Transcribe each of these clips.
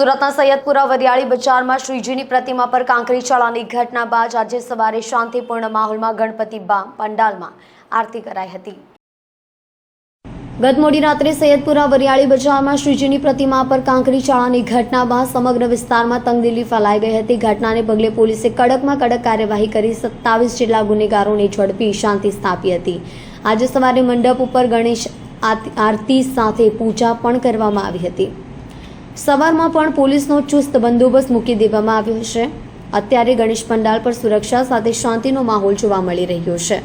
સુરતના સૈયદપુરા વરિયાળી બજારમાં શ્રીજીની પ્રતિમા પર કાંકરી ચડાવવાની ઘટના બાદ આજે સવારે શાંતિપૂર્ણ માહોલમાં ગણપતિ પંડાલમાં આરતી કરાઈ હતી। ગત મોડી રાત્રે સૈયદપુરા વરિયાળી બજારમાં શ્રીજીની પ્રતિમા પર કાંકરી ચડાવવાની ઘટના બાદ સમગ્ર વિસ્તારમાં તંગદિલી ફેલાઈ ગઈ હતી। ઘટનાને પગલે પોલીસે કડકમાં કડક કાર્યવાહી કરી 27 જેટલા ગુનેગારોને ઝડપી શાંતિ સ્થાપી હતી। આજે સવારે મંડપ ઉપર ગણેશ આરતી સાથે પૂજા પણ કરવામાં આવી હતી। સવારમાં પણ પોલીસનો ચુસ્ત બંદોબસ્ત મૂકી દેવામાં આવ્યો છે। અત્યારે ગણેશ પંડાલ પર સુરક્ષા સાથે શાંતિનો માહોલ જોવા મળી રહ્યો છે।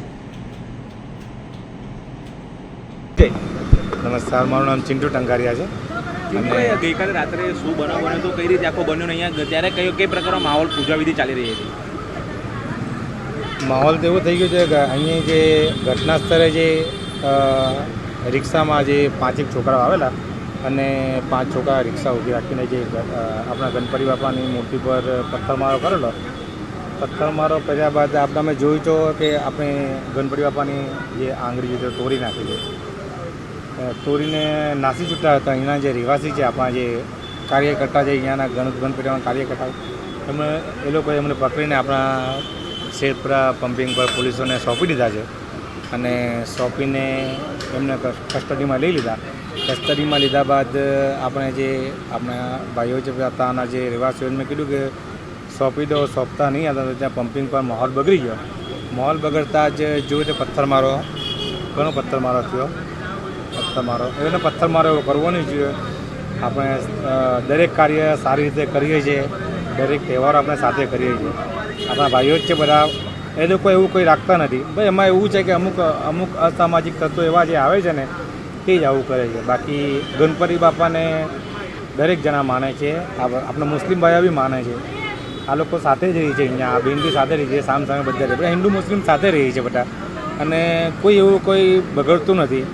નમસ્કાર, મારું નામ ચિંટુ ટંકારિયા છે। અને ગઈકાલે રાત્રે શું બનાવ બન્યો તો કઈ રીતે આખો બન્યો ને અહીંયા ત્યારે કઈ પ્રકારનો માહોલ પૂજા વિધિ ચાલી રહી હતી? માહોલ તો એવું થઈ ગયું છે કે અહીંયા જે ઘટના સ્થળે જે રિક્ષામાં જે 5 છોકરાઓ આવેલા અને 5 છોકરા રિક્ષા ઊભી રાખીને જે આપણા ગણપતિ બાપાની મૂર્તિ પર પથ્થરમારો કરેલો। પથ્થરમારો કર્યા બાદ આપણે અમે જોયું તો કે આપણે ગણપતિ બાપાની જે આંગળી છે તોડી નાખી છે। તોડીને નાસી છૂટતા હતા। અહીંના જે રહેવાસી છે, આપણા જે કાર્યકર્તા છે, અહીંયાના ગણપતિના કાર્યકર્તા, એ લોકોએ એમને પકડીને આપણા સૈયદપુરા પમ્પિંગ પર પોલીસોને સોંપી દીધા છે અને સોંપીને એમને કસ્ટડીમાં લઈ લીધા। કસ્ટડીમાં લીધા બાદ આપણે જે આપણા ભાઈઓ છે ત્યાંના જે રહેવાસીઓને મેં કીધું કે સોંપી દો, સોંપતા નહીં હતા તો ત્યાં પમ્પિંગ પર માહોલ બગડી ગયો। માહોલ બગડતા જ જોયું તો પથ્થરમારો, ઘણો પથ્થરમારો થયો। એને પથ્થરમારો એવો કરવો નહીં જોઈએ। આપણે દરેક કાર્ય સારી રીતે કરીએ છીએ, દરેક તહેવારો આપણે સાથે કરીએ છીએ। આપણા ભાઈઓ જ છે બધા, એ લોકો એવું કોઈ રાખતા નથી। ભાઈ એમાં એવું છે કે અમુક અસામાજિક તત્વો એવા જે આવે છે ને તે જ આવું કરે છે। બાકી ગણપતિ બાપાને દરેક જણા માને છે, આપણા મુસ્લિમ ભાઈઓ બી માને છે। આ લોકો સાથે જ રહી છે, અહીંયા આ બેન બી સાથે રહી છે, સામે બધા રહે, હિન્દુ મુસ્લિમ સાથે રહી છે બધા, અને કોઈ એવું કોઈ બગડતું નથી।